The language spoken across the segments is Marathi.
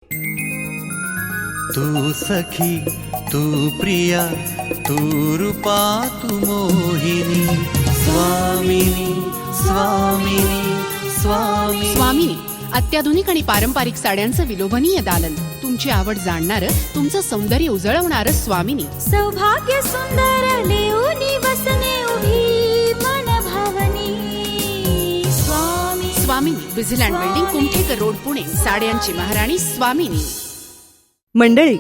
तू सखी, तू प्रिया, तू रूपा, तू मोहिनी. स्वामिनी, स्वामिनी, स्वामिनी. स्वामिनी अत्याधुनिक आणि पारंपरिक साड्यांचं विलोभनीय दालन. तुमची आवड जाणणारं, तुमचं सौंदर्य उजळवणारं स्वामिनी. सौभाग्य सुंदर लेऊनी वसने उभी मन भावनी. स्वामिनी विझिलँड बिल्डिंग, कुमठेकर रोड, पुणे. साड्यांची महाराणी स्वामिनी. मंडळी,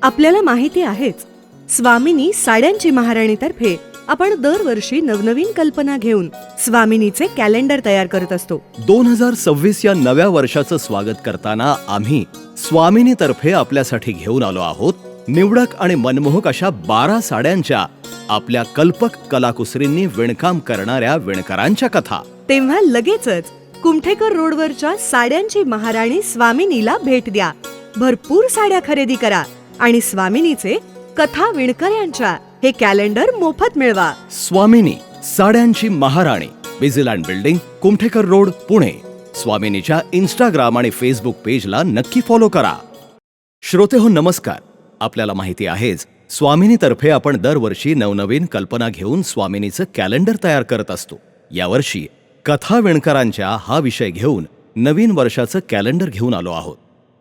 आपल्याला माहिती आहेच, स्वामिनी साड्यांची महाराणीतर्फे आपण दरवर्षी नवनवीन कल्पना घेऊन स्वामिनीचे कॅलेंडर तयार करत असतो. 2026 या नव्या वर्षाचं स्वागत करताना आम्ही स्वामिनीतर्फे आपल्यासाठी घेऊन आलो आहोत निवडक आणि मनमोहक अशा 12 साड्यांच्या आपल्या कल्पक कलाकुसरींनी विणकाम करणाऱ्या विणकरांच्या कथा. तेव्हा लगेचच कुमठेकर रोडवरच्या साड्यांची महाराणी स्वामिनीला भेट द्या. भरपूर साड्या खरेदी करा आणि स्वामिनीचे कथा विणकऱ्यांच्या हे कॅलेंडर मोफत मिळवा. स्वामिनी साड्यांची महाराणी, Busyland building, Kumthekar road, Pune. स्वामिनीच्या इंस्टाग्राम आणि फेसबुक पेजला नक्की फॉलो करा. श्रोतेहो नमस्कार. आपल्याला माहिती आहेच, स्वामिनीतर्फे आपण दरवर्षी नवनवीन कल्पना घेऊन स्वामिनीचं कॅलेंडर तयार करत असतो. यावर्षी कथा विणकरांच्या हा विषय घेऊन नवीन वर्षाचं कॅलेंडर घेऊन आलो आहोत.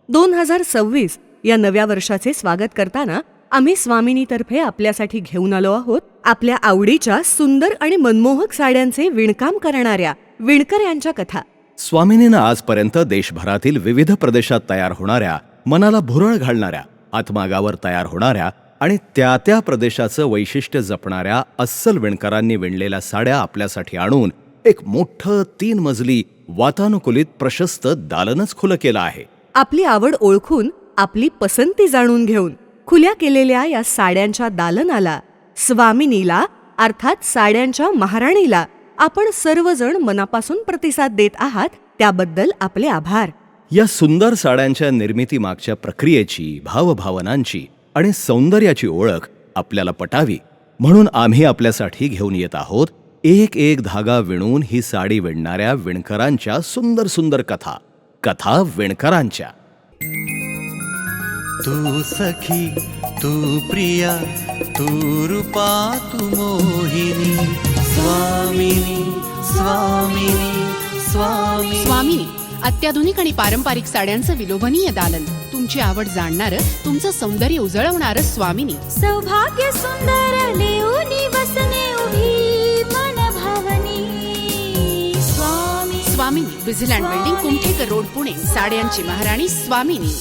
2026 या नव्या वर्षाचे स्वागत करताना आम्ही स्वामिनीतर्फे आपल्यासाठी घेऊन आलो आहोत आपल्या आवडीच्या सुंदर आणि मनमोहक साड्यांचे विणकाम करणाऱ्या विणकऱ्यांच्या कथा. स्वामिनीनं आजपर्यंत देशभरातील विविध प्रदेशात तयार होणाऱ्या, मनाला भुरळ घालणाऱ्या, हातमागावर तयार होणाऱ्या आणि त्या प्रदेशाचं वैशिष्ट्य जपणाऱ्या अस्सल विणकरांनी विणलेल्या साड्या आपल्यासाठी आणून एक मोठं 3 मजली वातानुकूलित प्रशस्त दालनच खुलं केलं आहे. आपली आवड ओळखून, आपली पसंती जाणून घेऊन खुल्या केलेल्या या साड्यांच्या दालनाला, स्वामिनीला अर्थात साड्यांच्या महाराणीला आपण सर्वजण मनापासून प्रतिसाद देत आहात, त्याबद्दल आपले आभार. या सुंदर साड्यांच्या निर्मितीमागच्या प्रक्रियेची, भावभावनांची आणि सौंदर्याची ओळख आपल्याला पटावी म्हणून आम्ही आपल्यासाठी घेऊन येत आहोत एक धागा विणून ही साडी विणणाऱ्या विणकरांच्या सुंदर सुंदर कथा. कथा विणकरांच्या. तू सखी, तू प्रिया, तू रूपा, तू मोहिनी. स्वामिनी, स्वामिनी, स्वामिनी. स्वामिनी अत्याधुनिक आणि पारंपरिक साड्यांचं विलोभनीय दालन. तुमची आवड जाणणारं, तुमचं सौंदर्य उजळवणारं स्वामिनी. सौभाग्य सुंदर लेऊनी वसने उभी मन भावनी. स्वामिनी विझिलँड बिल्डिंग, कुमठेकर रोड, पुणे. साड्यांची महाराणी स्वामिनी.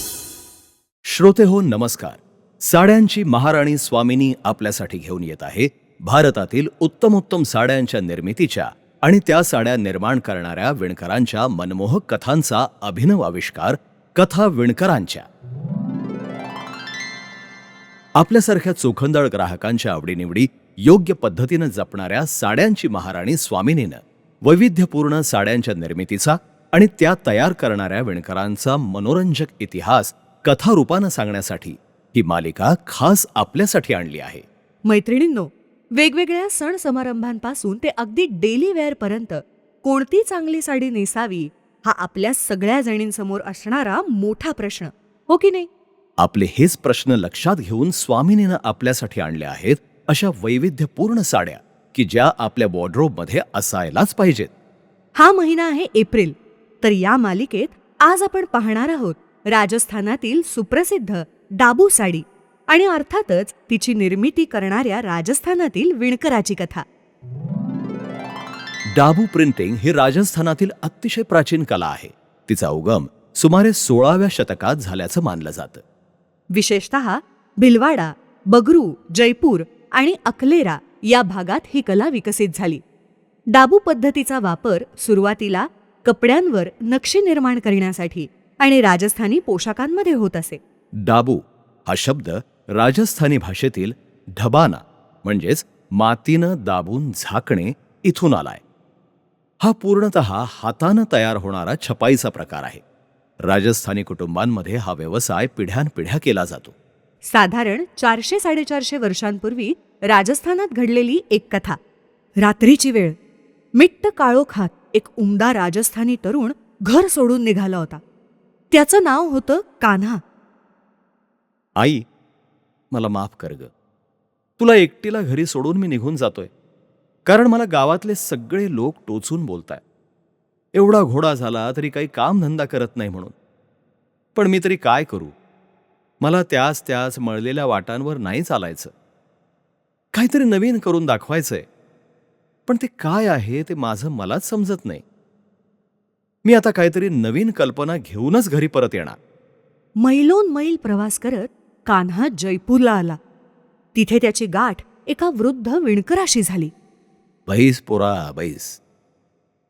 श्रोतेहो नमस्कार. साड्यांची महाराणी स्वामिनी आपल्यासाठी घेऊन येत आहे भारतातील उत्तमोत्तम साड्यांच्या निर्मितीच्या आणि त्या साड्या निर्माण करणाऱ्या विणकरांच्या मनमोहक कथांचा अभिनव आविष्कार, कथा विणकरांच्या. आपल्यासारख्या चोखंदळ ग्राहकांच्या आवडीनिवडी योग्य पद्धतीनं जपणाऱ्या साड्यांची महाराणी स्वामिनीनं वैविध्यपूर्ण साड्यांच्या निर्मितीचा आणि त्या तयार करणाऱ्या विणकरांचा मनोरंजक इतिहास कथारूपानं सांगण्यासाठी ही मालिका खास आपल्यासाठी आणली आहे. मैत्रिणींनो, वेगवेगळ्या सण समारंभांपासून ते अगदी डेली वेअर पर्यंत कोणती चांगली साडी नेसावी हा आपल्या सगळ्या जणींसमोर असणारा मोठा प्रश्न, हो की नाही? आपले हेच प्रश्न लक्षात घेऊन स्वामिनीनं आपल्यासाठी आणल्या आहेत अशा वैविध्यपूर्ण साड्या की ज्या आपल्या वॉर्डरोबमध्ये असायलाच पाहिजेत. हा महिना आहे एप्रिल, तर या मालिकेत आज आपण पाहणार आहोत राजस्थानातील सुप्रसिद्ध डाबू साडी आणि अर्थातच तिची निर्मिती करणाऱ्या राजस्थानातील विणकराची कथा. डाबू प्रिंटिंग ही राजस्थानातील अतिशय प्राचीन कला आहे. तिचा उगम सुमारे 16व्या शतकात झाल्याचं मानलं जातं. विशेषतः भिलवाडा, बगरू, जयपूर आणि अकलेरा या भागात ही कला विकसित झाली. डाबू पद्धतीचा वापर सुरुवातीला कपड्यांवर नक्षी निर्माण करण्यासाठी आणि राजस्थानी पोशाखांमध्ये होत असे. डाबू हा शब्द राजस्थानी भाषेतील ढबाना म्हणजेच मातीनं दाबून झाकणे इथून आलाय. हा पूर्णतः हातानं तयार होणारा छपाईचा प्रकार आहे. राजस्थानी कुटुंबांमध्ये हा व्यवसाय पिढ्यानपिढ्या केला जातो. साधारण 400-450 वर्षांपूर्वी राजस्थानात घडलेली एक कथा. रात्रीची वेळ, मिट्ट काळोखात एक उमदा राजस्थानी तरुण घर सोडून निघाला होता. त्याचं नाव होतं कान्हा. आई, मला माफ कर ग. तुला एकटीला घरी सोडून मी निघून जातोय, कारण मला गावातले सगळे लोक टोचून बोलताय. एवढा घोडा झाला तरी काही कामधंदा करत नाही म्हणून. पण मी तरी काय करू? मला त्याच त्याच मळलेल्या वाटांवर नाही चालायचं. काहीतरी नवीन करून दाखवायचंय, पण ते काय आहे ते माझं मलाच समजत नाही. मी आता काहीतरी नवीन कल्पना घेऊनच घरी परत येणार. मैलोन मैल प्रवास करत कान्हा जयपूरला आला. तिथे त्याची गाठ एका वृद्ध विणकराशी झाली. बैस पोरा बैस.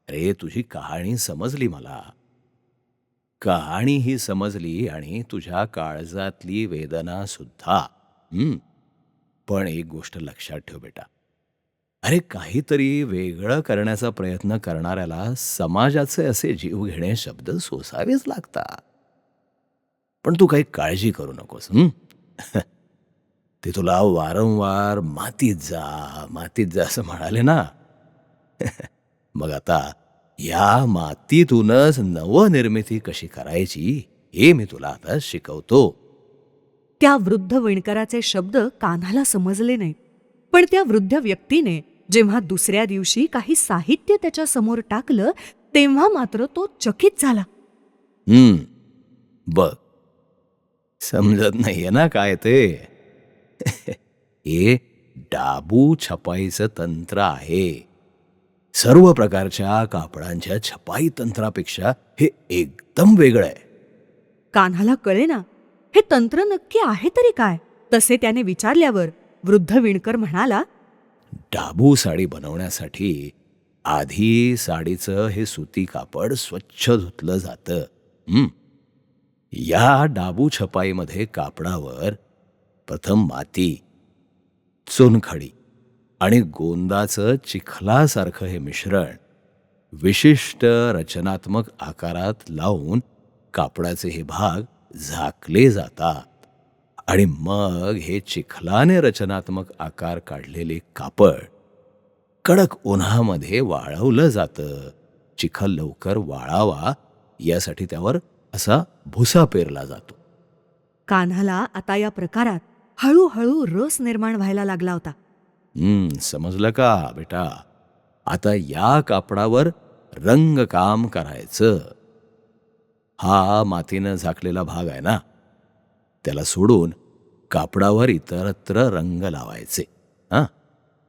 अरे, तुझी कहाणी समजली मला. कहाणी ही समजली आणि तुझ्या काळजातली वेदना सुद्धा. पण एक गोष्ट लक्षात ठेव बेटा. अरे, काहीतरी वेगळं करण्याचा प्रयत्न करणाऱ्याला समाजाचे असे जीवघेणे शब्द सोसावेच लागतात. पण तू काही काळजी करू नकोस. ते तुला वारंवार मातीत जा असं म्हणाले ना. मग आता या मातीतूनच नवनिर्मिती कशी करायची हे मी तुला आता शिकवतो. त्या वृद्ध विणकराचे शब्द कान्हाला समजले नाहीत. पण त्या वृद्ध व्यक्तीने जेव्हा दुसऱ्या दिवशी काही साहित्य त्याच्या समोर टाकलं तेव्हा मात्र तो चकित झाला. बघ, समजत नाहीये ना काय ते? हे डाबू छपाईचं तंत्र आहे. सर्व प्रकारच्या कापडांच्या छपाई तंत्रापेक्षा हे एकदम वेगळं आहे. कान्हाला कळेना हे तंत्र नक्की आहे तरी काय. तसे त्याने विचारल्यावर वृद्ध विणकर म्हणाला, डाबू साडी बनवण्यासाठी आधी साडीचं हे सुती कापड स्वच्छ धुतलं जातं. या डाबू छपाईमध्ये कापडावर प्रथम माती, चुनखडी आणि गोंदाचं चिखलासारखं हे मिश्रण विशिष्ट रचनात्मक आकारात लावून कापडाचे हे भाग झाकले जातात. आणि मग हे चिखलाने रचनात्मक आकार काढलेले कापड कडक उन्हामध्ये वाळवलं जातं. चिखल लवकर वाळावा यासाठी त्यावर असा भुसा पेरला जातो. कान्हाला आता या प्रकारात हळूहळू रस निर्माण व्हायला लागला होता. समजलं का बेटा? आता या कापडावर रंगकाम करायचं. हा मातीनं झाकलेला भाग आहे ना, त्याला सोडून कापडावर इतरत्र रंग लावायचे.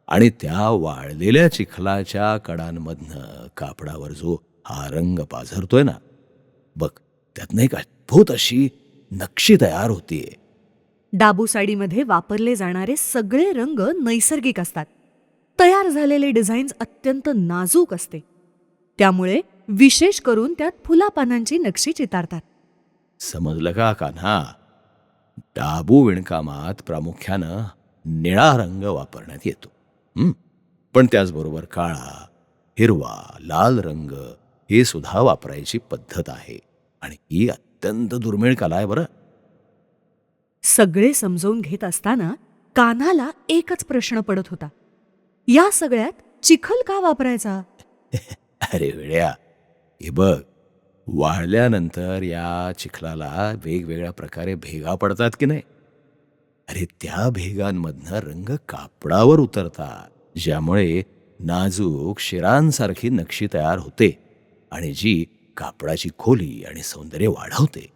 आणि त्या वाळलेल्या चिखलाच्या कडांमधनं कापडावर जो हा रंग पाझरतोय ना, बघ, त्यातनं एक अद्भुत अशी नक्षी तयार होतीये. डाबू साडीमध्ये वापरले जाणारे सगळे रंग नैसर्गिक असतात. तयार झालेले डिझाईन्स अत्यंत नाजूक असते. त्यामुळे विशेष करून त्यात फुलापानांची नक्षी चितारतात. समजलं का कान्हा? डाबू विणकामात प्रामुख्यानं निळा रंग वापरण्यात येतो. पण त्याचबरोबर काळा, हिरवा, लाल रंग हे सुद्धा वापरायची पद्धत आहे. आणि ही अत्यंत दुर्मिळ कला आहे बरं. सगळे समजावून घेत असताना कान्हाला एकच प्रश्न पडत होता. या सगळ्यात चिखल का वापरायचा? अरे वेड्या, हे बघ, वाळल्यानंतर या चिखलाला वेगवेगळ्या प्रकारे भेगा पडतात की नाही. अरे, त्या भेगांमधनं रंग कापडावर उतरतात, ज्यामुळे नाजूक शिरांसारखी नक्षी तयार होते आणि जी कापडाची खोली आणि सौंदर्य वाढवते.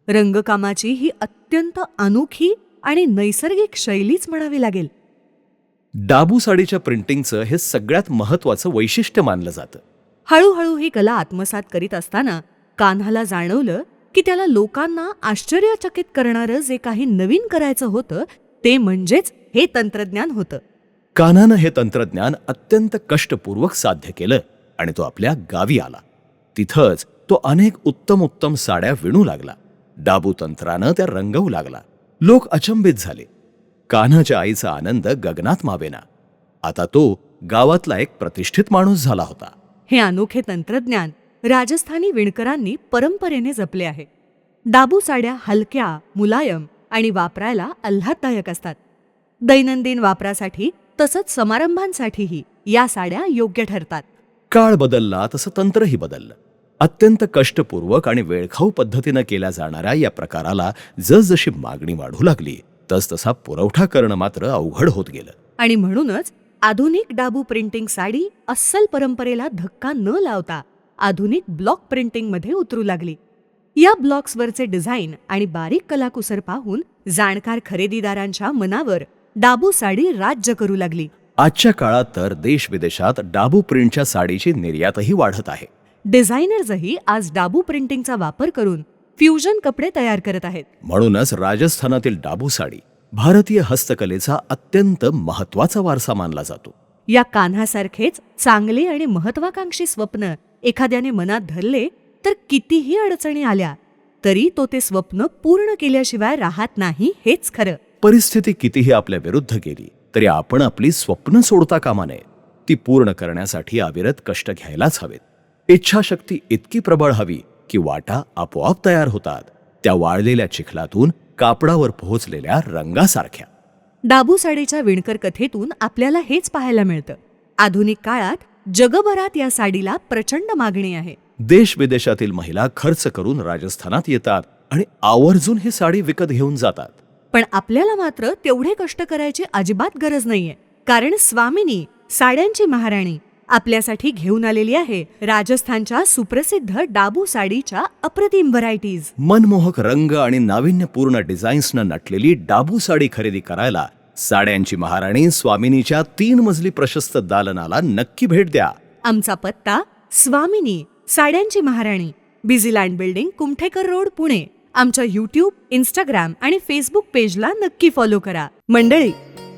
रंगकामाची ही अत्यंत अनोखी आणि नैसर्गिक शैलीच म्हणावी लागेल. डाबू साडीच्या प्रिंटिंगचं हे सगळ्यात महत्त्वाचं वैशिष्ट्य मानलं जातं. हळूहळू ही कला आत्मसात करीत असताना कान्हाला जाणवलं की त्याला लोकांना आश्चर्यचकित करणारं जे काही नवीन करायचं होतं ते म्हणजेच हे तंत्रज्ञान होतं. कान्हानं हे तंत्रज्ञान अत्यंत कष्टपूर्वक साध्य केलं आणि तो आपल्या गावी आला. तिथंच तो अनेक उत्तम साड्या विणू लागला. डाबू तंत्रानं त्या रंगवू लागला. लोक अचंबित झाले. कान्हाच्या आईचा आनंद गगनात मावेना. आता तो गावातला एक प्रतिष्ठित माणूस झाला होता. हे अनोखे तंत्रज्ञान राजस्थानी विणकरांनी परंपरेने जपले आहे. डाबू साड्या हलक्या, मुलायम आणि वापरायला आल्हाददायक असतात. दैनंदिन वापरासाठी तसंच समारंभांसाठीही या साड्या योग्य ठरतात. काळ बदलला तसं तंत्रही बदललं. अत्यंत कष्टपूर्वक आणि वेळखाऊ पद्धतीनं केल्या जाणाऱ्या या प्रकाराला जसजशी मागणी वाढू लागली तसतसा पुरवठा करणं मात्र अवघड होत गेलं. आणि म्हणूनच आधुनिक डाबू प्रिंटिंग साडी अस्सल परंपरेला धक्का न लावता आधुनिक ब्लॉक प्रिंटिंगमध्ये उतरू लागली. या ब्लॉक्सवरचे डिझाईन आणि बारीक कलाकुसर पाहून जाणकार खरेदीदारांच्या मनावर डाबू साडी राज्य करू लागली. आजच्या काळात तर देश विदेशात डाबू प्रिंटच्या साडीची निर्यातही वाढत आहे. डिझायनर्सही आज डाबू प्रिंटिंगचा वापर करून फ्युजन कपडे तयार करत आहेत. म्हणूनच राजस्थानातील डाबू साडी भारतीय हस्तकलेचा अत्यंत महत्वाचा वारसा मानला जातो. या कान्हासारखेच चांगले आणि महत्वाकांक्षी स्वप्न एखाद्याने मनात धरले तर कितीही अडचणी आल्या तरी तो ते स्वप्न पूर्ण केल्याशिवाय राहत नाही हेच खरं. परिस्थिती कितीही आपल्या विरुद्ध गेली तरी आपण आपली स्वप्न सोडता कामा नये. ती पूर्ण करण्यासाठी अविरत कष्ट घ्यायलाच हवेत. इच्छाशक्ती इतकी प्रबळ हवी की वाटा आपोआप तयार होतात, त्या वाळलेल्या चिखलातून कापडावर पोहोचलेल्या रंगासारख्या. डाबू साडीच्या विणकर कथेतून आपल्याला हेच पाहायला मिळतं. आधुनिक काळात जगभरात या साडीला प्रचंड मागणी आहे. देश विदेशातील महिला खर्च करून राजस्थानात येतात आणि आवर्जून ही साडी विकत घेऊन जातात. पण आपल्याला मात्र तेवढे कष्ट करायची अजिबात गरज नाहीये, कारण स्वामिनी साड्यांची महाराणी आपल्यासाठी घेऊन आलेली आहे राजस्थानच्या सुप्रसिद्ध डाबू साडीच्या अप्रतिम व्हरायटीज. मनमोहक रंग आणि नाविन्यपूर्ण डिझाईन्सनं नटलेली डाबू साडी खरेदी करायला साड्यांची महाराणी स्वामिनीच्या 3 मजली प्रशस्त दालनाला नक्की भेट द्या. आमचा पत्ता स्वामिनी साड्यांची महाराणी, Busyland building, Kumthekar road, Pune. आमच्या यूट्यूब, इंस्टाग्राम आणि फेसबुक पेजला नक्की फॉलो करा. मंडळी,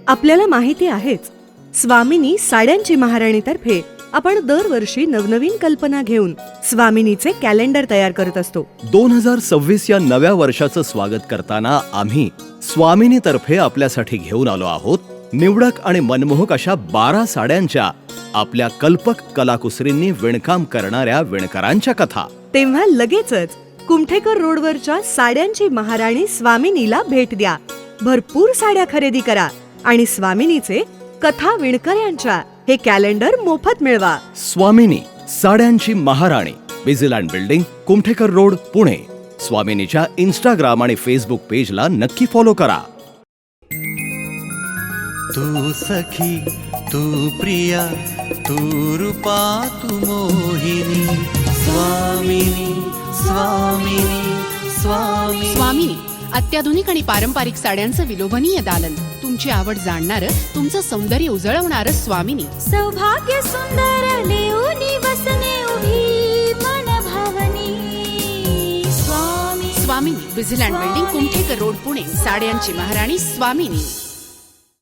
आपल्याला माहिती आहेच, स्वामिनी साड्यांची महाराणीतर्फे आपण दरवर्षी नवनवीन कल्पना घेऊन स्वामिनीचे कॅलेंडर तयार करत असतो. 2026 या नव्या वर्षाचं स्वागत करताना आम्ही स्वामिनीतर्फे आपल्यासाठी घेऊन आलो आहोत निवडक आणि मनमोहक अशा 12 साड्यांच्या आपल्या कल्पक कलाकुसरींनी विणकाम करणाऱ्या विणकरांच्या कथा. तेव्हा लगेचच कुमठेकर रोडवरच्या साड्यांची महाराणी स्वामिनीला भेट द्या. भरपूर साड्या खरेदी करा आणि स्वामिनीचे कथा विणकर यांच्या हे कॅलेंडर मोफत मिळवा. स्वामिनी साड्यांची महाराणी, Busyland building, Kumthekar road, Pune. स्वामिनीच्या इंस्टाग्राम आणि फेसबुक पेजला नक्की फॉलो करा. तू सखी, तू प्रिया, तू रूपा, तू मोहिनी. स्वामिनी, स्वामिनी, स्वामिनी. स्वामिनी अत्याधुनिक आणि पारंपरिक साड्यांचं विलोभनीय दालन. तुमची आवड जाणणारं, तुमचं सौंदर्य उजळवणारं स्वामिनी. सौभाग्य सुंदर लेऊनी वसने उभी मन भावनी. स्वामी स्वामिनी, Busyland building, Kumthekar road, Pune. साड्यांची महाराणी स्वामिनी.